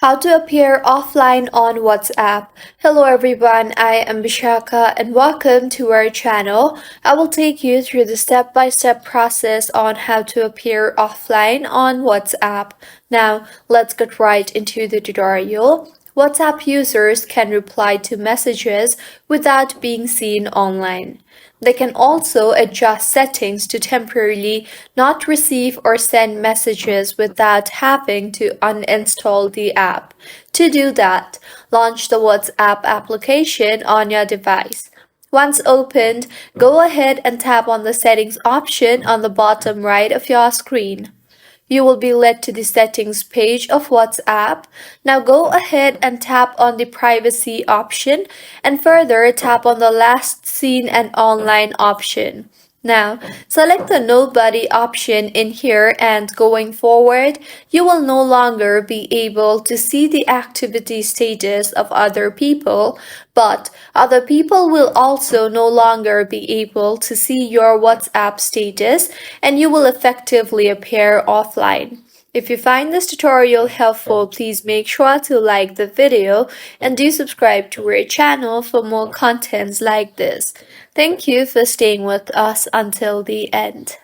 How to appear offline on WhatsApp. Hello everyone, I am Bishaka and welcome to our channel. I will take you through the step-by-step process on how to appear offline on WhatsApp. Now, let's get right into the tutorial. WhatsApp users can reply to messages without being seen online. They can also adjust settings to temporarily not receive or send messages without having to uninstall the app. To do that, launch the WhatsApp application on your device. Once opened, go ahead and tap on the settings option on the bottom right of your screen. You will be led to the settings page of WhatsApp. Now go ahead and tap on the privacy option and further tap on the last seen and online option. Now, select the nobody option in here and going forward, you will no longer be able to see the activity status of other people, but other people will also no longer be able to see your WhatsApp status and you will effectively appear offline. If you find this tutorial helpful, please make sure to like the video and do subscribe to our channel for more contents like this. Thank you for staying with us until the end.